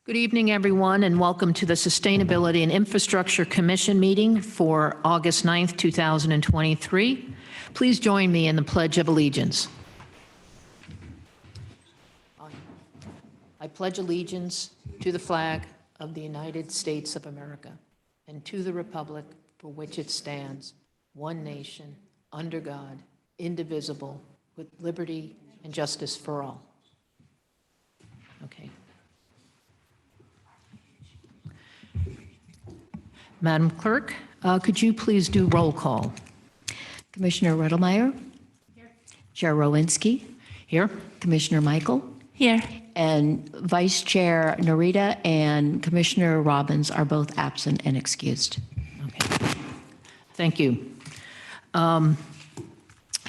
Good evening, everyone, and welcome to the Sustainability and Infrastructure Commission meeting for August 9th, 2023. Please join me in the Pledge of Allegiance. I pledge allegiance to the flag of the United States of America and to the republic for which it stands, one nation, under God, indivisible, with liberty and justice for all. Okay. Madam Clerk, could you please do roll call? Commissioner Riddlemeyer? Here. Chair Rowinski? Here. Commissioner Michael? Here. And Vice Chair Narita and Commissioner Robbins are both absent and excused. Okay. Thank you.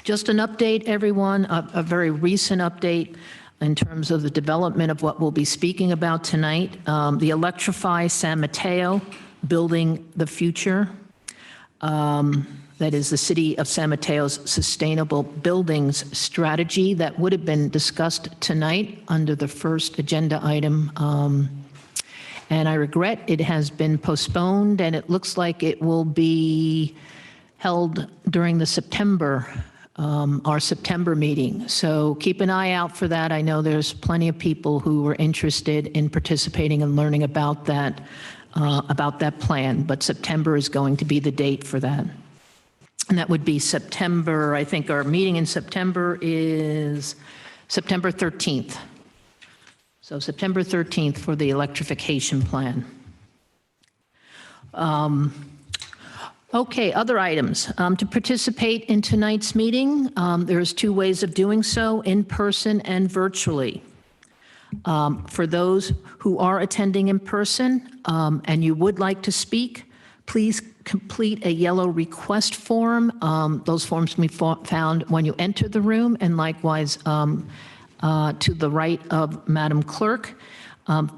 Just an update, everyone, a very recent update in terms of the development of what we'll be speaking about tonight. The Electrify San Mateo, Building the Future. That is the City of San Mateo's Sustainable Buildings Strategy that would have been discussed tonight under the first agenda item. And I regret it has been postponed, and it looks like it will be held during the our September meeting. So keep an eye out for that. I know there's plenty of people who are interested in participating and learning about that plan, but September is going to be the date for that. And that would be September, I think our meeting in September is September 13th. So September 13th for the electrification plan. Okay, other items. To participate in tonight's meeting, there's two ways of doing so, in person and virtually. For those who are attending in person and you would like to speak, please complete a yellow request form. Those forms can be found when you enter the room, and likewise to the right of Madam Clerk.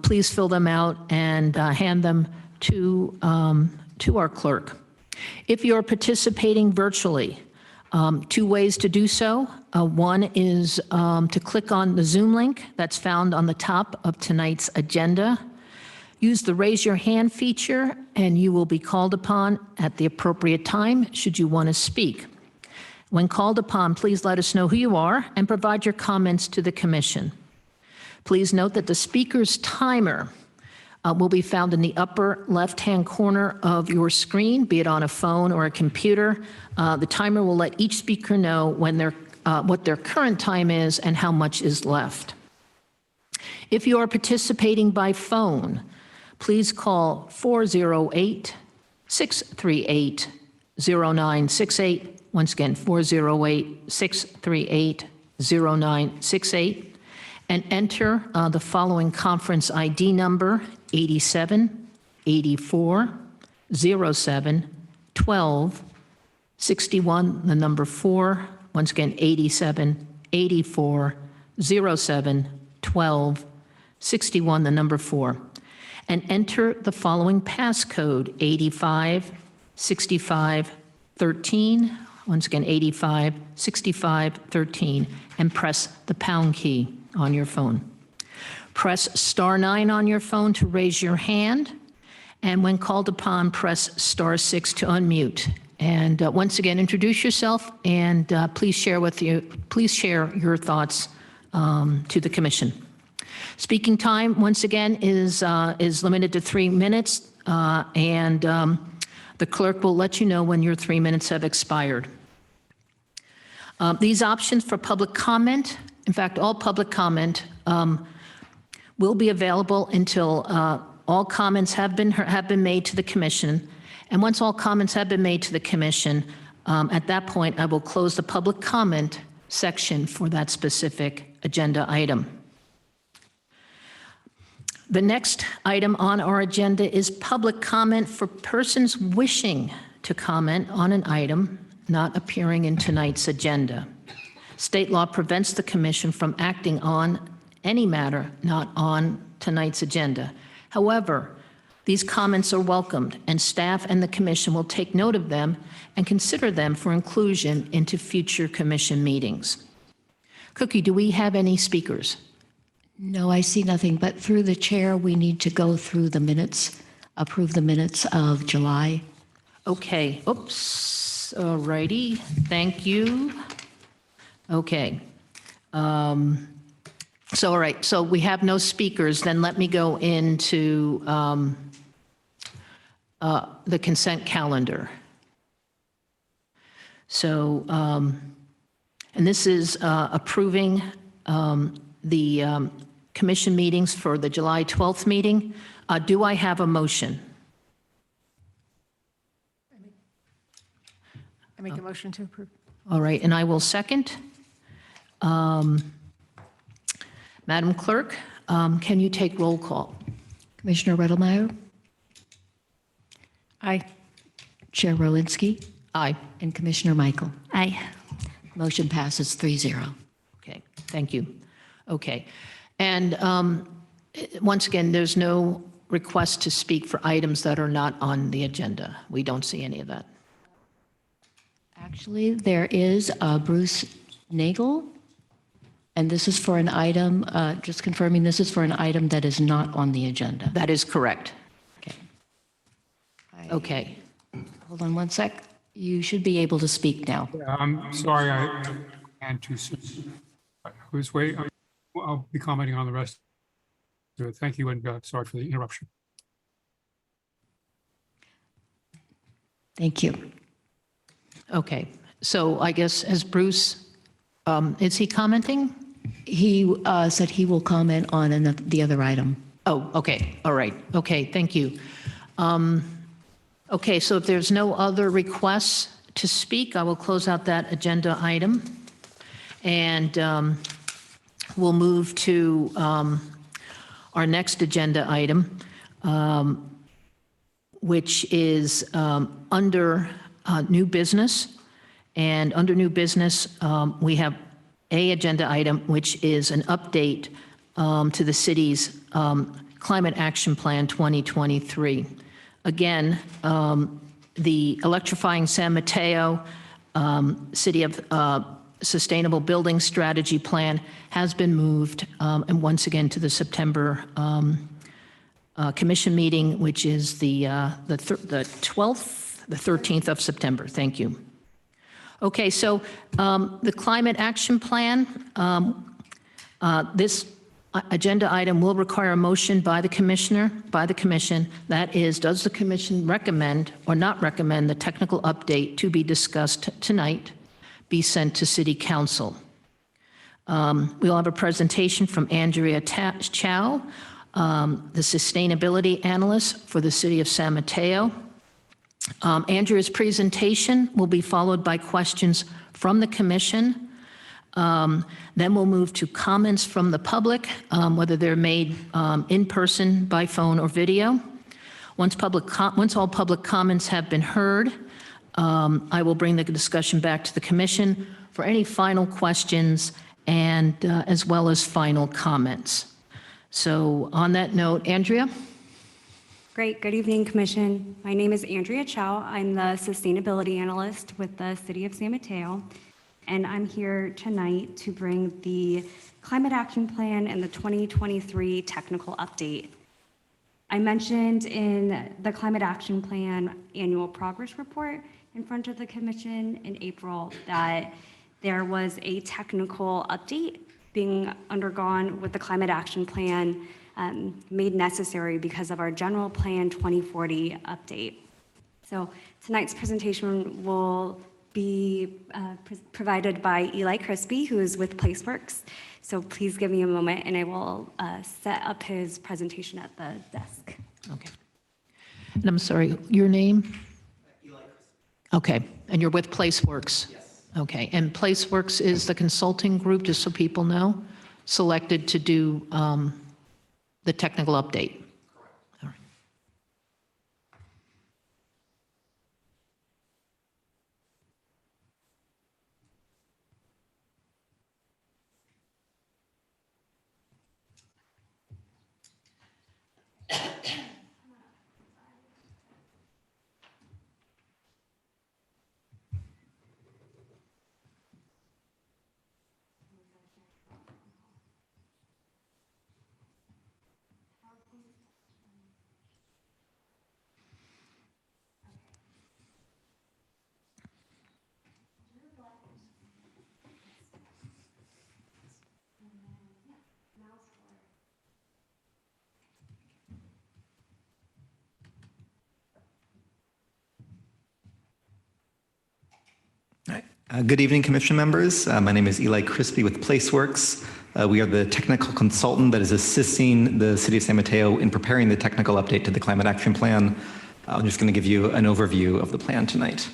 Please fill them out and hand them to our clerk. If you're participating virtually, two ways to do so. One is to click on the Zoom link that's found on the top of tonight's agenda. Use the raise your hand feature and you will be called upon at the appropriate time should you want to speak. When called upon, please let us know who you are and provide your comments to the commission. Please note that the speaker's timer will be found in the upper left-hand corner of your screen, be it on a phone or a computer. The timer will let each speaker know when what their current time is and how much is left. If you are participating by phone, please call 408-638-0968. Once again, 408-638-0968. And enter the following conference ID number, 87-84-07-12-61, the number 4. Once again, 87-84-07-12-61, the number 4. And enter the following passcode, 85-65-13. Once again, 85-65-13, and press the pound key on your phone. Press *9 on your phone to raise your hand, and when called upon, press *6 to unmute. And once again, introduce yourself and please share your thoughts to the commission. Speaking time, once again, is limited to 3 minutes, and the clerk will let you know when your 3 minutes have expired. These options for public comment, in fact, all public comment will be available until all comments have been made to the commission. And once all comments have been made to the commission, at that point, I will close the public comment section for that specific agenda item. The next item on our agenda is public comment for persons wishing to comment on an item not appearing in tonight's agenda. State law prevents the commission from acting on any matter not on tonight's agenda. However, these comments are welcomed, and staff and the commission will take note of them and consider them for inclusion into future commission meetings. Cookie, do we have any speakers? No, I see nothing, but through the chair, we need to go through the minutes, approve the minutes of July. Okay, oops, all righty, thank you. Okay. So, all right, so we have no speakers, then let me go into the consent calendar. So, and this is approving the commission meetings for the July 12th meeting. Do I have a motion? I make a motion to approve. All right, and I will second. Madam Clerk, can you take roll call? Commissioner Redelmeyer, Aye. Chair Rowinski, Aye. and Commissioner Michael. Aye. Motion passes 3-0. Okay, thank you. Okay. And once again, there's no request to speak for items that are not on the agenda. We don't see any of that. Actually, there is Bruce Nagel, and this is for an item, just confirming this is for an item that is not on the agenda. That is correct. Okay. Okay. Hold on one sec. You should be able to speak now. Yeah, I'm sorry I ran too soon. I was waiting. I'll be commenting on the rest of it. Thank you, and sorry for the interruption. Thank you. Okay. So I guess as Bruce, is he commenting? He said he will comment on the other item. Oh, okay. All right. Okay, thank you. Okay, so if there's no other requests to speak, I will close out that agenda item. And we'll move to our next agenda item, which is under new business. And under new business, we have a agenda item, which is an update to the city's Climate Action Plan 2023. Again, the Electrifying San Mateo City of Sustainable Building Strategy Plan has been moved, and once again to the September commission meeting, which is the 12th, the 13th of September. Thank you. Okay, so the Climate Action Plan, this agenda item will require a motion by the commissioner, by the commission. That is, does the commission recommend or not recommend the technical update to be discussed tonight be sent to City Council? We'll have a presentation from Andrea Chow, the Sustainability Analyst for the City of San Mateo. Andrea's presentation will be followed by questions from the commission. Then we'll move to comments from the public, whether they're made in person, by phone, or video. Once all public comments have been heard, I will bring the discussion back to the commission for any final questions and as well as final comments. So on that note, Andrea? Great. Good evening, Commission. My name is Andrea Chow. I'm the Sustainability Analyst with the City of San Mateo, and I'm here tonight to bring the Climate Action Plan and the 2023 Technical Update. I mentioned in the Climate Action Plan Annual Progress Report in front of the Commission in April that there was a technical update being undergone with the Climate Action Plan made necessary because of our General Plan 2040 update. So tonight's presentation will be provided by Eli Crispy, who is with PlaceWorks. So please give me a moment and I will set up his presentation at the desk. Okay. And I'm sorry, your name? Eli Crispy. Okay, and you're with PlaceWorks? Yes. Okay, and PlaceWorks is the consulting group, just so people know, selected to do the technical update? Correct. All right. Good evening, Commission members. My name is Eli Crispy with PlaceWorks. We are the technical consultant that is assisting the City of San Mateo in preparing the technical update to the Climate Action Plan. I'm just going to give you an overview of the plan tonight.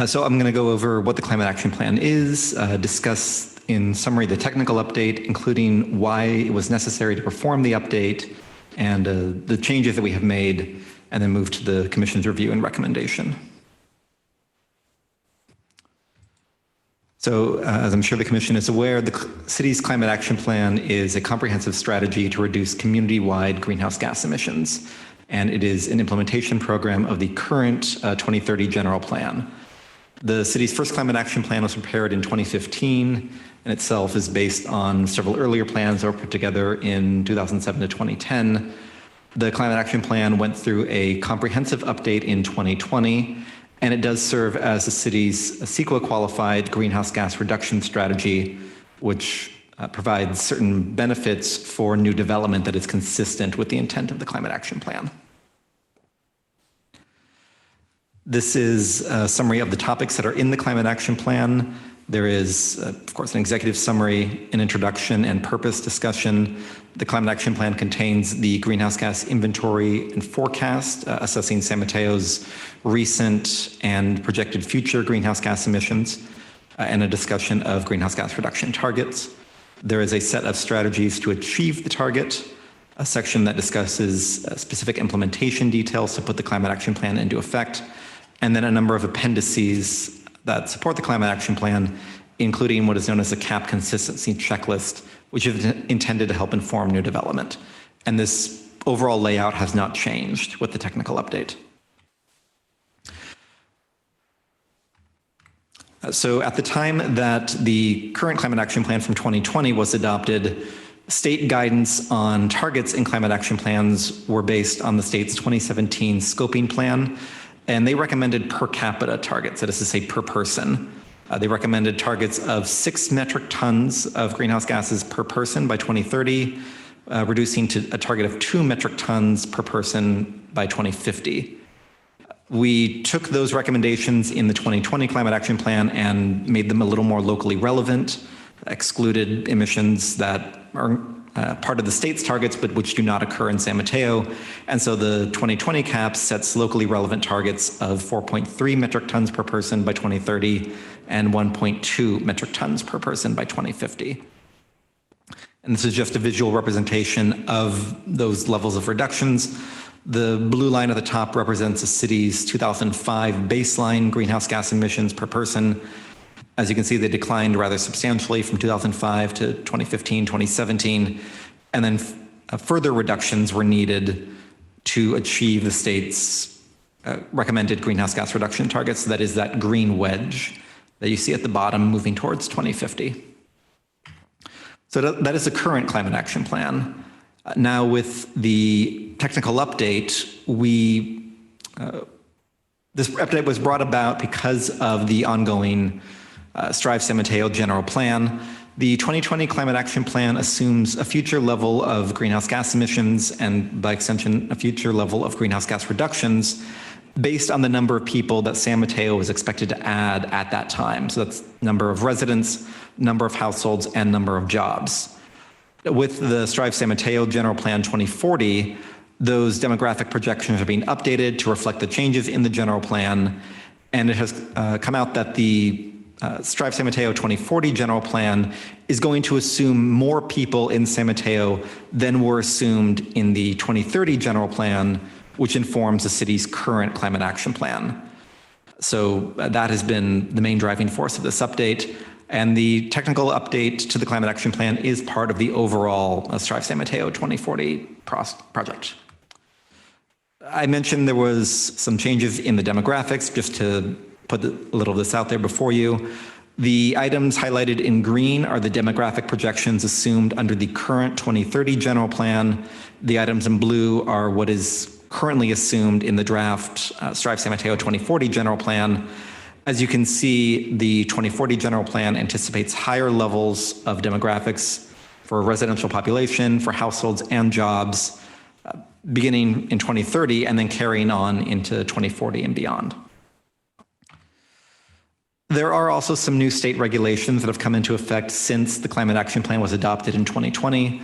So I'm going to go over what the Climate Action Plan is, discuss in summary the technical update, including why it was necessary to perform the update and the changes that we have made, and then move to the Commission's review and recommendation. So as I'm sure the Commission is aware, the City's Climate Action Plan is a comprehensive strategy to reduce community-wide greenhouse gas emissions, and it is an implementation program of the current 2030 General Plan. The city's first climate action plan was prepared in 2015 and itself is based on several earlier plans that were put together in 2007 to 2010. The climate action plan went through a comprehensive update in 2020, and it does serve as the city's CEQA qualified greenhouse gas reduction strategy, which provides certain benefits for new development that is consistent with the intent of the climate action plan. This is a summary of the topics that are in the Climate Action Plan. There is, of course, an executive summary, an introduction and purpose discussion. The Climate Action Plan contains the greenhouse gas inventory and forecast, assessing San Mateo's recent and projected future greenhouse gas emissions, and a discussion of greenhouse gas reduction targets. There is a set of strategies to achieve the target, a section that discusses specific implementation details to put the Climate Action Plan into effect, and then a number of appendices that support the Climate Action Plan, including what is known as a CAP consistency checklist, which is intended to help inform new development. And this overall layout has not changed with the technical update. So at the time that the current Climate Action Plan from 2020 was adopted, state guidance on targets in climate action plans were based on the state's 2017 scoping plan. And they recommended per capita targets, that is to say per person. They recommended targets of 6 metric tons of greenhouse gases per person by 2030, reducing to a target of 2 metric tons per person by 2050. We took those recommendations in the 2020 Climate Action Plan and made them a little more locally relevant, excluded emissions that are part of the state's targets, but which do not occur in San Mateo. And so the 2020 CAP sets locally relevant targets of 4.3 metric tons per person by 2030 and 1.2 metric tons per person by 2050. And this is just a visual representation of those levels of reductions. The blue line at the top represents the city's 2005 baseline greenhouse gas emissions per person. As you can see, they declined rather substantially from 2005 to 2015, 2017, and then further reductions were needed to achieve the state's recommended greenhouse gas reduction targets. That is that green wedge that you see at the bottom moving towards 2050. So that is the current Climate Action Plan. Now with the technical update, this update was brought about because of the ongoing Strive San Mateo General Plan. The 2020 Climate Action Plan assumes a future level of greenhouse gas emissions and, by extension, a future level of greenhouse gas reductions based on the number of people that San Mateo is expected to add at that time. So that's number of residents, number of households, and number of jobs. With the Strive San Mateo General Plan 2040, those demographic projections are being updated to reflect the changes in the general plan, and it has come out that the Strive San Mateo 2040 General Plan is going to assume more people in San Mateo than were assumed in the 2030 General Plan, which informs the city's current Climate Action Plan. So that has been the main driving force of this update. And the technical update to the Climate Action Plan is part of the overall Strive San Mateo 2040 project. I mentioned there was some changes in the demographics, just to put a little of this out there before you. The items highlighted in green are the demographic projections assumed under the current 2030 General Plan. The items in blue are what is currently assumed in the draft Strive San Mateo 2040 General Plan. As you can see, the 2040 General Plan anticipates higher levels of demographics for residential population, for households and jobs. beginning in 2030 and then carrying on into 2040 and beyond. There are also some new state regulations that have come into effect since the Climate Action Plan was adopted in 2020.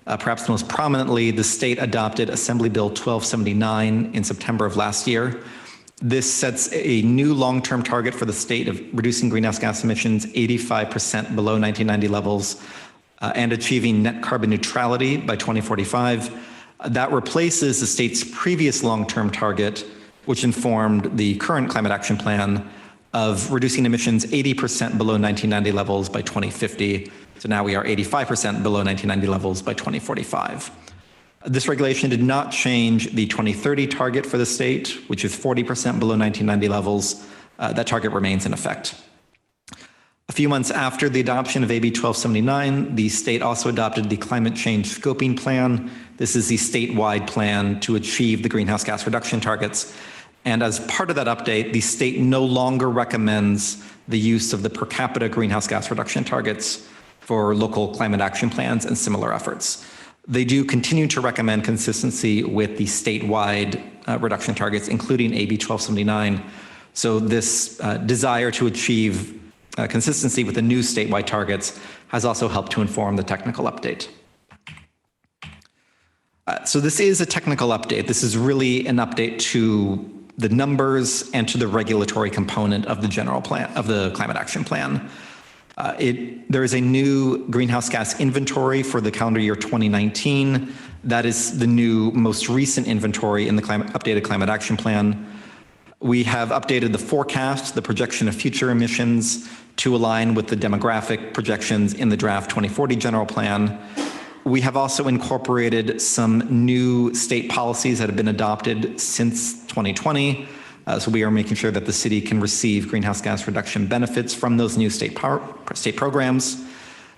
Perhaps most prominently, the state adopted Assembly Bill 1279 in September of last year. This sets a new long-term target for the state of reducing greenhouse gas emissions 85% below 1990 levels and achieving net carbon neutrality by 2045. That replaces the state's previous long-term target, which informed the current Climate Action Plan, of reducing emissions 80% below 1990 levels by 2050. So now we are 85% below 1990 levels by 2045. This regulation did not change the 2030 target for the state, which is 40% below 1990 levels. That target remains in effect. A few months after the adoption of AB 1279, the state also adopted the Climate Change Scoping Plan. This is the statewide plan to achieve the greenhouse gas reduction targets. And as part of that update, the state no longer recommends the use of the per capita greenhouse gas reduction targets for local climate action plans and similar efforts. They do continue to recommend consistency with the statewide reduction targets, including AB 1279. So this desire to achieve consistency with the new statewide targets has also helped to inform the technical update. So this is a technical update. This is really an update to the numbers and to the regulatory component of the general plan, of the Climate Action Plan. There is a new greenhouse gas inventory for the calendar year 2019. That is the new, most recent inventory in the updated Climate Action Plan. We have updated the forecast, the projection of future emissions, to align with the demographic projections in the draft 2040 general plan. We have also incorporated some new state policies that have been adopted since 2020. So we are making sure that the city can receive greenhouse gas reduction benefits from those new state programs.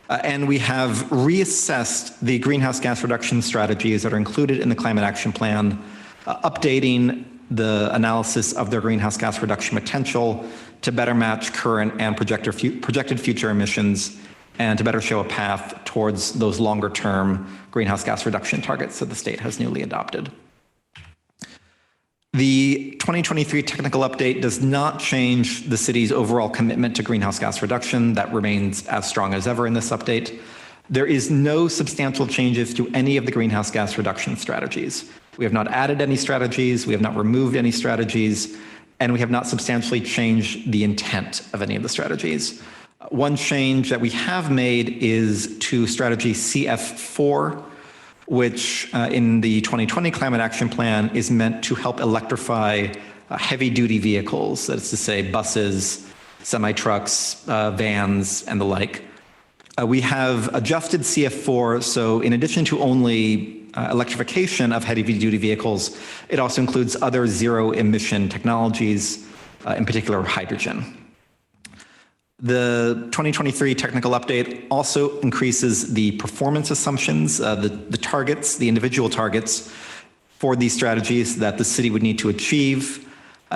And we have reassessed the greenhouse gas reduction strategies that are included in the Climate Action Plan, updating the analysis of their greenhouse gas reduction potential to better match current and projected future emissions, and to better show a path towards those longer-term greenhouse gas reduction targets that the state has newly adopted. The 2023 technical update does not change the city's overall commitment to greenhouse gas reduction. That remains as strong as ever in this update. There is no substantial changes to any of the greenhouse gas reduction strategies. We have not added any strategies, we have not removed any strategies, and we have not substantially changed the intent of any of the strategies. One change that we have made is to strategy CF4, which in the 2020 Climate Action Plan is meant to help electrify heavy-duty vehicles, that is to say buses, semi-trucks, vans, and the like. We have adjusted CF4, so in addition to only electrification of heavy-duty vehicles, it also includes other zero-emission technologies, in particular hydrogen. The 2023 technical update also increases the performance assumptions, the targets, the individual targets for these strategies that the city would need to achieve.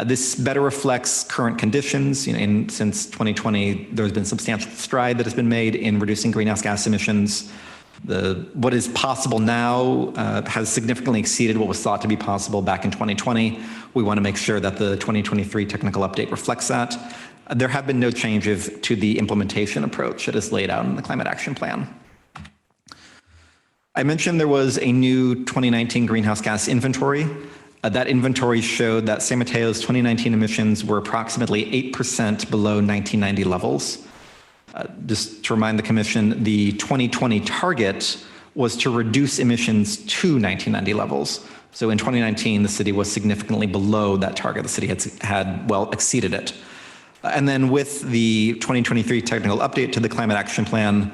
This better reflects current conditions. Since 2020, there's been substantial stride that has been made in reducing greenhouse gas emissions. What is possible now has significantly exceeded what was thought to be possible back in 2020. We want to make sure that the 2023 technical update reflects that. There have been no changes to the implementation approach that is laid out in the Climate Action Plan. I mentioned there was a new 2019 greenhouse gas inventory. That inventory showed that San Mateo's 2019 emissions were approximately 8% below 1990 levels. Just to remind the Commission, the 2020 target was to reduce emissions to 1990 levels. So in 2019, the city was significantly below that target. The city had well exceeded it. And then with the 2023 technical update to the Climate Action Plan,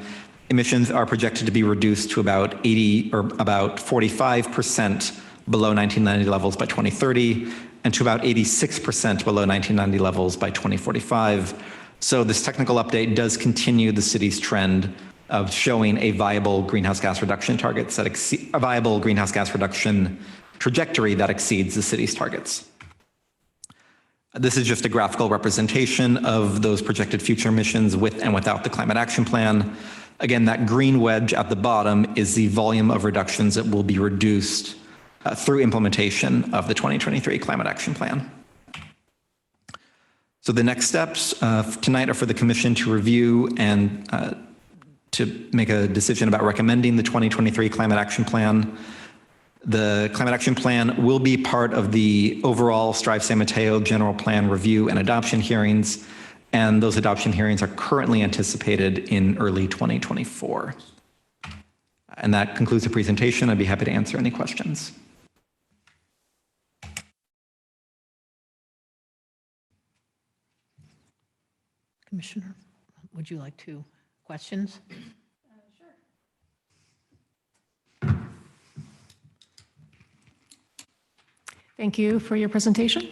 emissions are projected to be reduced to about 80 or about 45% below 1990 levels by 2030, and to about 86% below 1990 levels by 2045. So this technical update does continue the city's trend of showing a viable greenhouse gas reduction targets that a viable greenhouse gas reduction trajectory that exceeds the city's targets. This is just a graphical representation of those projected future emissions with and without the Climate Action Plan. Again, that green wedge at the bottom is the volume of reductions that will be reduced through implementation of the 2023 Climate Action Plan. So the next steps tonight are for the Commission to review and to make a decision about recommending the 2023 Climate Action Plan. The Climate Action Plan will be part of the overall Strive San Mateo General Plan review and adoption hearings, and those adoption hearings are currently anticipated in early 2024. And that concludes the presentation. I'd be happy to answer any questions. Commissioner, would you like to questions? Thank you for your presentation.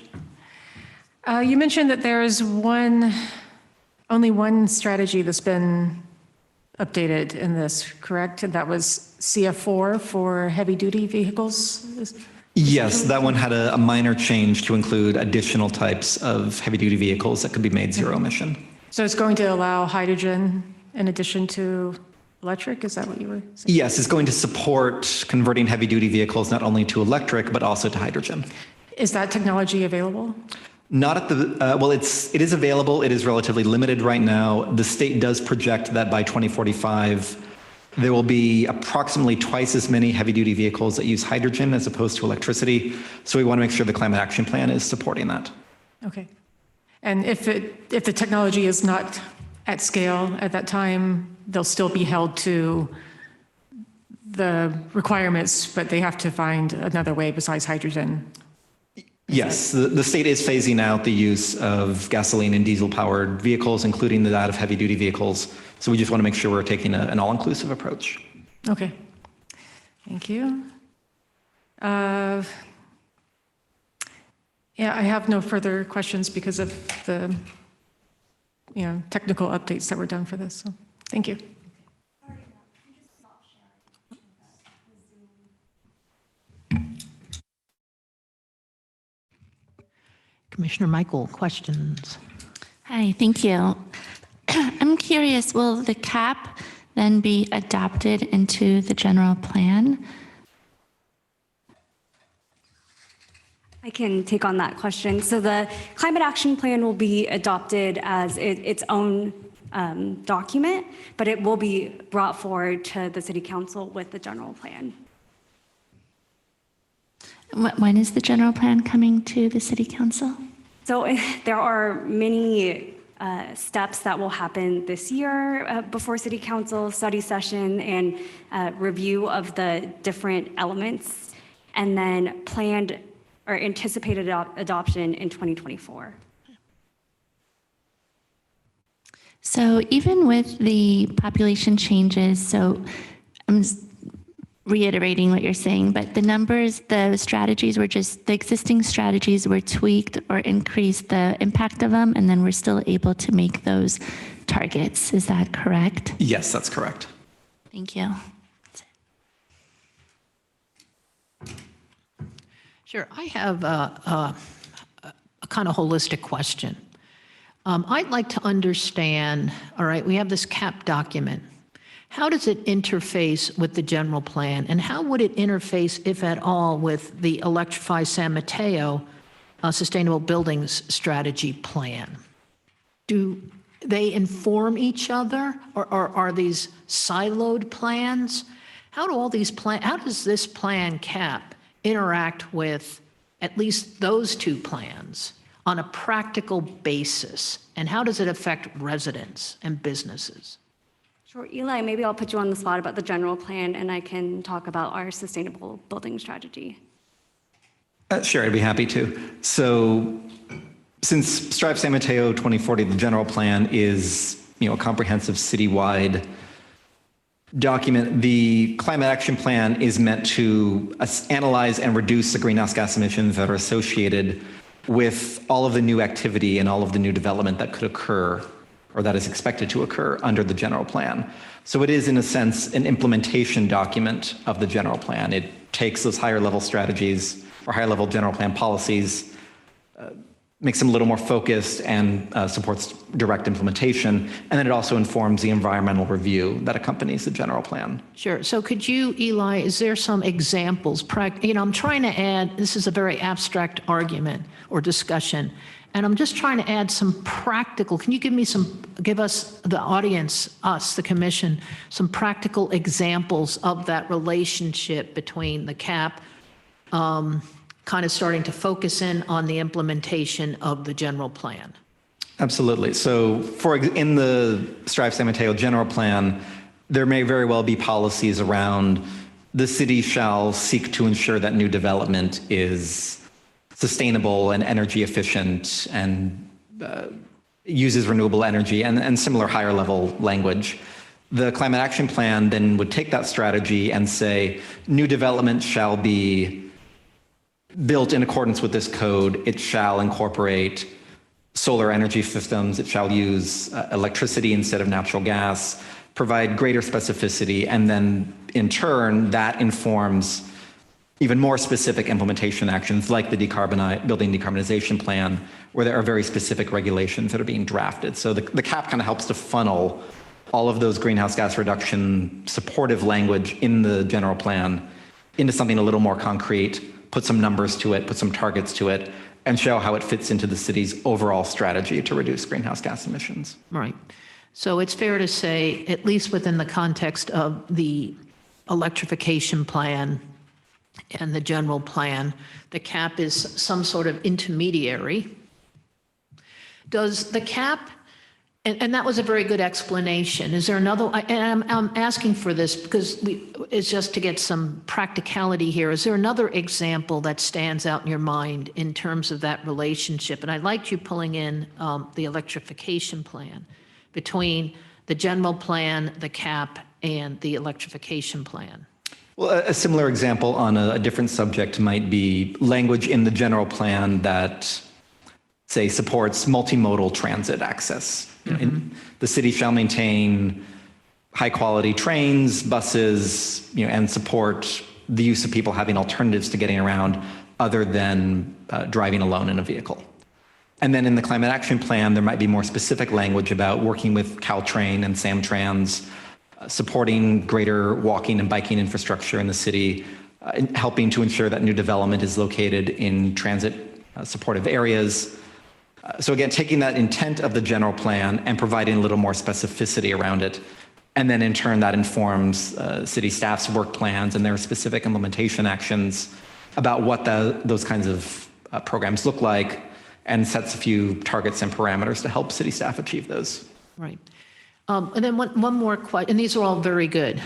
You mentioned that there is only one strategy that's been updated in this, correct? And that was CF4 for heavy-duty vehicles? Yes, that one had a minor change to include additional types of heavy-duty vehicles that could be made zero emission. So it's going to allow hydrogen in addition to electric? Is that what you were saying? Yes, it's going to support converting heavy-duty vehicles not only to electric, but also to hydrogen. Is that technology available? Not at the, well, it is available. It is relatively limited right now. The state does project that by 2045, there will be approximately twice as many heavy-duty vehicles that use hydrogen as opposed to electricity. So we want to make sure the Climate Action Plan is supporting that. Okay. And if the technology is not at scale at that time, they'll still be held to the requirements, but they have to find another way besides hydrogen. Yes, the state is phasing out the use of gasoline and diesel-powered vehicles, including that of heavy-duty vehicles. So we just want to make sure we're taking an all-inclusive approach. Okay. Thank you. Yeah, I have no further questions because of the technical updates that were done for this. So thank you. Commissioner Michael, questions? Hi, thank you. I'm curious, will the cap then be adopted into the general plan? I can take on that question. So the Climate Action Plan will be adopted as its own document, but it will be brought forward to the City Council with the general plan. When is the general plan coming to the city council? So there are many steps that will happen this year before City Council, study session and review of the different elements, and then planned or anticipated adoption in 2024. So even with the population changes, so I'm reiterating what you're saying, but the numbers, the strategies were just, the existing strategies were tweaked or increased the impact of them, and then we're still able to make those targets. Is that correct? Yes, that's correct. Thank you. Sure. I have a kind of holistic question. I'd like to understand, all right, we have this CAP document. How does it interface with the general plan? And how would it interface, if at all, with the Electrify San Mateo Sustainable Buildings Strategy Plan? Do they inform each other, or are these siloed plans? How do all these how does this plan CAP interact with at least those two plans on a practical basis? And how does it affect residents and businesses? Sure, Eli, maybe I'll put you on the spot about the general plan and I can talk about our sustainable building strategy. Sure, I'd be happy to. So since Strive San Mateo 2040, the general plan is a comprehensive citywide document. The Climate Action Plan is meant to analyze and reduce the greenhouse gas emissions that are associated with all of the new activity and all of the new development that could occur or that is expected to occur under the general plan. So it is, in a sense, an implementation document of the general plan. It takes those higher level strategies or higher level general plan policies, makes them a little more focused and supports direct implementation. And then it also informs the environmental review that accompanies the general plan. Sure. So could you, Eli, is there some examples? I'm trying to add, this is a very abstract argument or discussion, and I'm just trying to add some practical, can you give us, the audience, us, the commission, some practical examples of that relationship between the CAP, kind of starting to focus in on the implementation of the general plan? Absolutely. So in the Strive San Mateo general plan, there may very well be policies around the city shall seek to ensure that new development is sustainable and energy efficient and uses renewable energy and similar higher level language. The climate action plan then would take that strategy and say, new development shall be built in accordance with this code. It shall incorporate solar energy systems. It shall use electricity instead of natural gas, provide greater specificity, and then in turn, that informs even more specific implementation actions like the building decarbonization plan, where there are very specific regulations that are being drafted. So the CAP kind of helps to funnel all of those greenhouse gas reduction supportive language in the general plan into something a little more concrete, put some numbers to it, put some targets to it, and show how it fits into the city's overall strategy to reduce greenhouse gas emissions. Right. So it's fair to say, at least within the context of the electrification plan and the general plan, the CAP is some sort of intermediary. Does the CAP, and that was a very good explanation. Is there another, and I'm asking for this because it's just to get some practicality here. Is there another example that stands out in your mind in terms of that relationship? And I liked you pulling in the electrification plan between the general plan, the CAP, and the electrification plan. Well, a similar example on a different subject might be language in the general plan that, say, supports multimodal transit access. The city shall maintain high-quality trains, buses, and support the use of people having alternatives to getting around other than driving alone in a vehicle. And then in the climate action plan, there might be more specific language about working with Caltrain and Samtrans, supporting greater walking and biking infrastructure in the city, helping to ensure that new development is located in transit supportive areas. So again, taking that intent of the general plan and providing a little more specificity around it. And then in turn, that informs city staff's work plans and their specific implementation actions about what those kinds of programs look like, and sets a few targets and parameters to help city staff achieve those. Right. And then one more question, and these are all very good.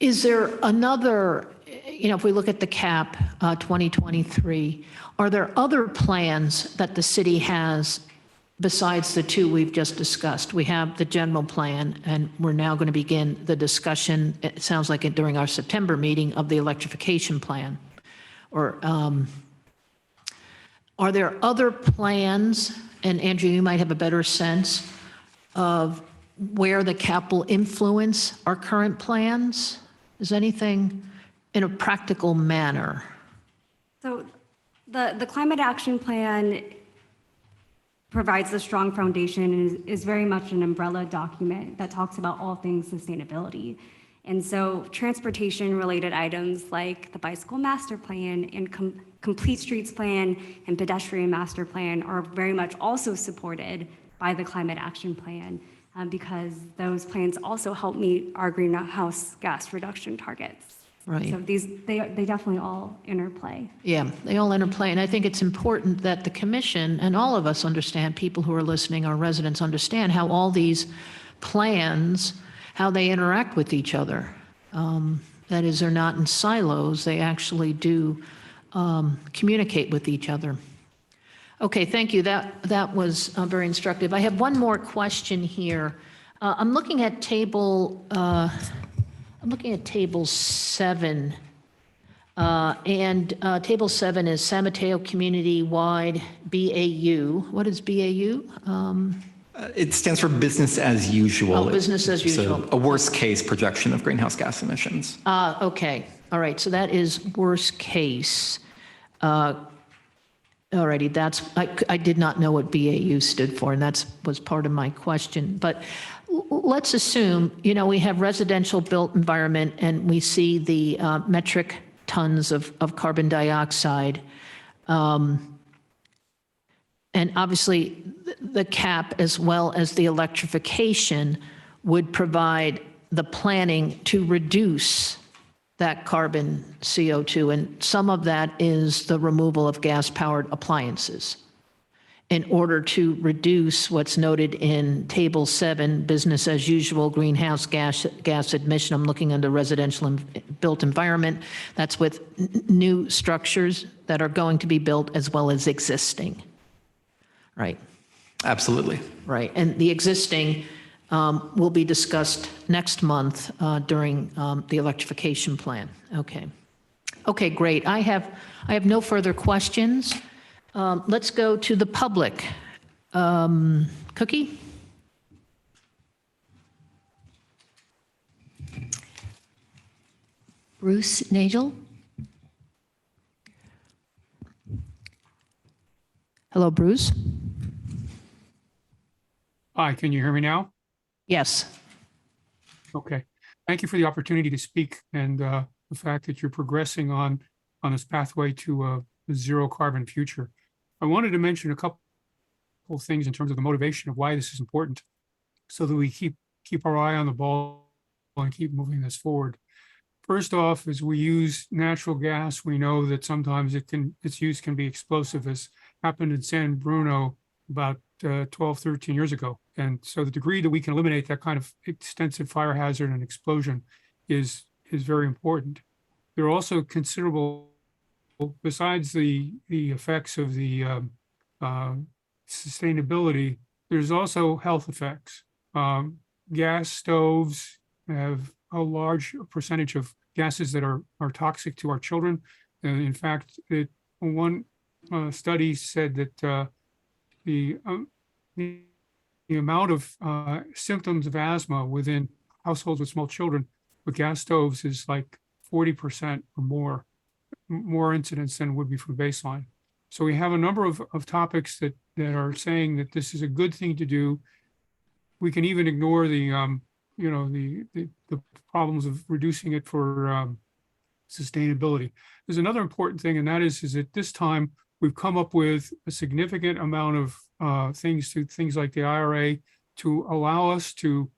Is there another, if we look at the CAP 2023, are there other plans that the city has besides the two we've just discussed? We have the general plan, and we're now going to begin the discussion, it sounds like it during our September meeting, of the electrification plan. Or are there other plans, and Andrew, you might have a better sense of where the CAP will influence our current plans? Is anything in a practical manner? So the climate action plan provides a strong foundation and is very much an umbrella document that talks about all things sustainability. And so transportation related items like the bicycle master plan and complete streets plan and pedestrian master plan are very much also supported by the climate action plan because those plans also help meet our greenhouse gas reduction targets. Right. So they definitely all interplay. Yeah, they all interplay. And I think it's important that the commission and all of us understand, people who are listening, our residents understand how all these plans, how they interact with each other. That is, they're not in silos. They actually do communicate with each other. Okay, thank you. That was very instructive. I have one more question here. I'm looking at table 7, and table 7 is San Mateo Community-wide BAU. What is BAU? It stands for business as usual. Oh, business as usual. So a worst case projection of greenhouse gas emissions. Okay, all right, so that is worst case. All righty, I did not know what BAU stood for, and was part of my question. But let's assume, we have residential built environment and we see the metric tons of carbon dioxide. And obviously, the cap as well as the electrification would provide the planning to reduce that carbon CO2. And some of that is the removal of gas-powered appliances in order to reduce what's noted in Table 7, business as usual, greenhouse gas emission. I'm looking under residential and built environment. That's with new structures that are going to be built as well as existing. Right. Absolutely. Right. And the existing will be discussed next month during the electrification plan. Okay. Okay, great. I have no further questions. Let's go to the public. Cookie? Bruce Nagel? Hello, Bruce? Hi, can you hear me now? Yes. Okay. Thank you for the opportunity to speak and the fact that you're progressing on this pathway to a zero carbon future. I wanted to mention a couple of things in terms of the motivation of why this is important so that we keep our eye on the ball and keep moving this forward. First off, as we use natural gas, we know that sometimes its use can be explosive, as happened in San Bruno about 12, 13 years ago. And so the degree that we can eliminate that kind of extensive fire hazard and explosion is very important. There are also considerable, besides the effects of the sustainability, there's also health effects. Gas stoves have a large percentage of gases that are toxic to our children. And in fact, one study said that the amount of symptoms of asthma within households with small children with gas stoves is like 40% or more incidents than would be from baseline. So we have a number of topics that are saying that this is a good thing to do. We can even ignore the problems of reducing it for sustainability. There's another important thing, and that is at this time we've come up with a significant amount of things like the IRA to allow us to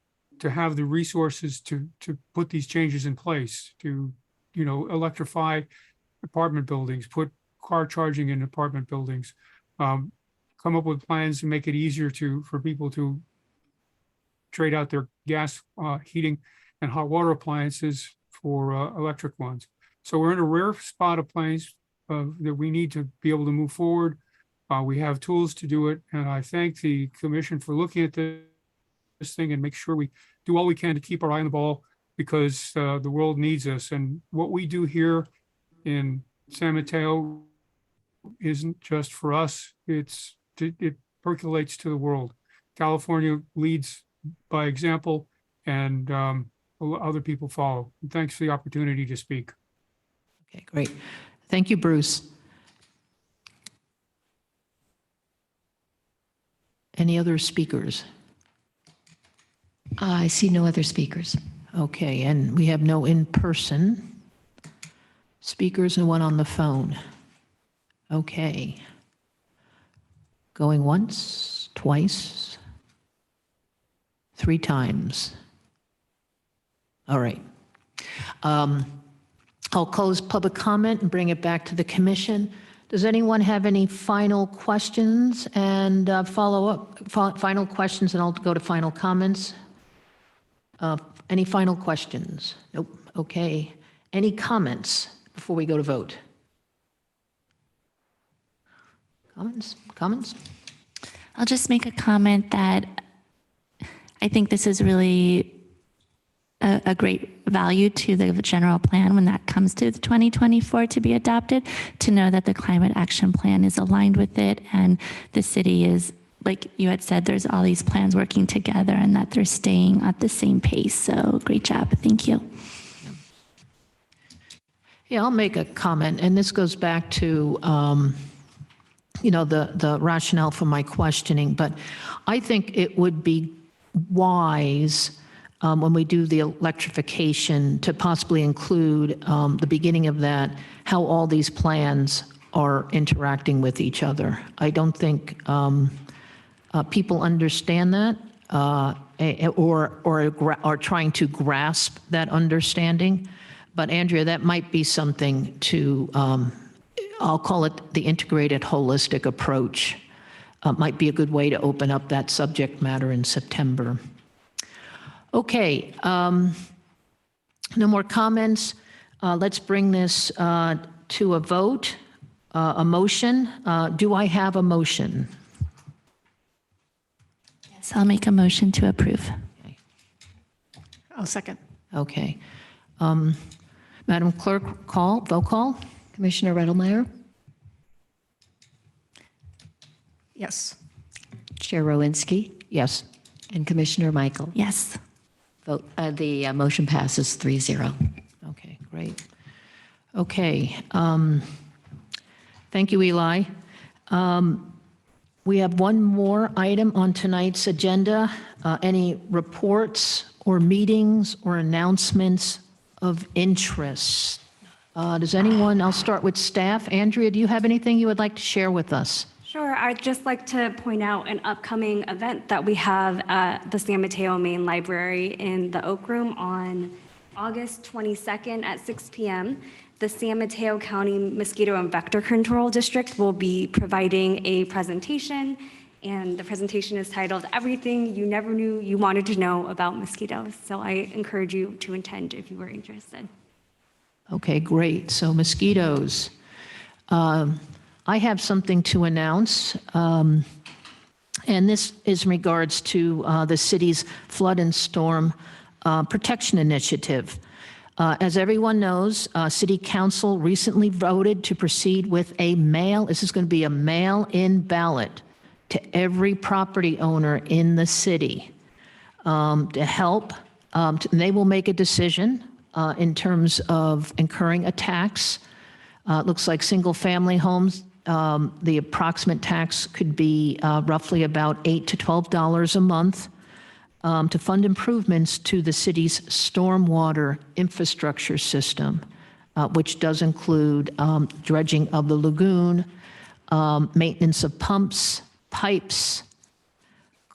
have the resources to put these changes in place, to electrify apartment buildings, put car charging in apartment buildings, come up with plans to make it easier for people to trade out their gas heating and hot water appliances for electric ones. So we're in a rare spot of place that we need to be able to move forward. We have tools to do it, and I thank the commission for looking at this thing and make sure we do all we can to keep our eye on the ball, because the world needs us. And what we do here in San Mateo isn't just for us, it percolates to the world. California leads by example, and other people follow. And thanks for the opportunity to speak. Okay, great. Thank you, Bruce. Any other speakers? I see no other speakers. Okay, and we have no in-person speakers, no one on the phone. Okay. Going once, twice, 3 times. All right. I'll close public comment and bring it back to the commission. Does anyone have any final questions and final questions, and I'll go to final comments? Any final questions? Nope. Okay. Any comments before we go to vote? Comments? I'll just make a comment that I think this is really a great value to the general plan when that comes to the 2024 to be adopted, to know that the climate action plan is aligned with it, and the city is, like you had said, there's all these plans working together and that they're staying at the same pace. So great job. Thank you. Yeah, I'll make a comment, and this goes back to the rationale for my questioning, but I think it would be wise when we do the electrification to possibly include the beginning of that, how all these plans are interacting with each other. I don't think people understand that or are trying to grasp that understanding. But Andrea, that might be something to, I'll call it the integrated holistic approach. Might be a good way to open up that subject matter in September. Okay, no more comments. Let's bring this to a vote, a motion. Do I have a motion? So I'll make a motion to approve. I'll second. Okay. Madam Clerk, vote call? Commissioner Redelmeyer, Yes. Chair Rowinski, Yes. and Commissioner Michael. Yes. Vote, the motion passes 3-0. Okay, great. Okay. Thank you, Eli. We have one more item on tonight's agenda. Any reports or meetings or announcements of interest? Does anyone, I'll start with staff. Andrea, do you have anything you would like to share with us? Sure, I'd just like to point out an upcoming event that we have at the San Mateo Main Library in the Oak Room on August 22nd at 6 p.m. The San Mateo County Mosquito and Vector Control District will be providing a presentation, and the presentation is titled Everything You Never Knew You Wanted to Know About Mosquitoes. So I encourage you to attend if you were interested. Okay, great. So mosquitoes. I have something to announce, and this is in regards to the city's flood and storm protection initiative. As everyone knows, City Council recently voted to proceed with this is going to be a mail-in ballot to every property owner in the city to help. They will make a decision in terms of incurring a tax. It looks like single-family homes, the approximate tax could be roughly about $8 to $12 a month to fund improvements to the city's stormwater infrastructure system, which does include dredging of the lagoon, maintenance of pumps, pipes,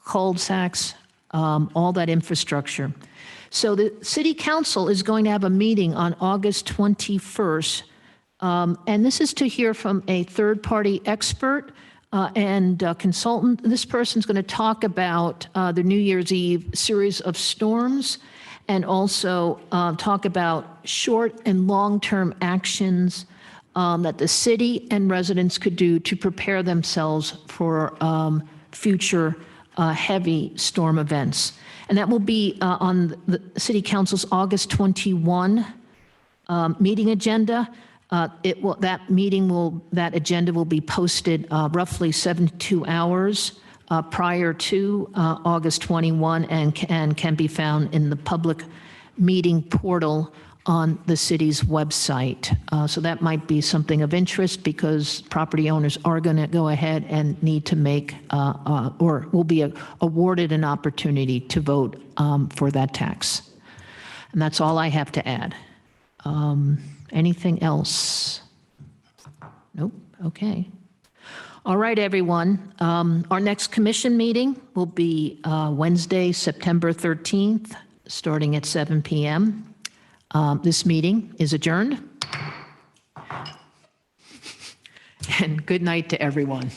cul-de-sacs, all that infrastructure. So the City Council is going to have a meeting on August 21st, and this is to hear from a third-party expert and consultant. This person's going to talk about the New Year's Eve series of storms and also talk about short and long-term actions that the city and residents could do to prepare themselves for future heavy storm events. And that will be on the City Council's August 21 meeting agenda. That agenda will be posted roughly 72 hours prior to August 21 and can be found in the public meeting portal on the city's website. So that might be something of interest because property owners are going to go ahead and need to make or will be awarded an opportunity to vote for that tax. And that's all I have to add. Anything else? Nope. Okay. All right, everyone. Our next commission meeting will be Wednesday, September 13th, starting at 7 p.m. This meeting is adjourned. And good night to everyone.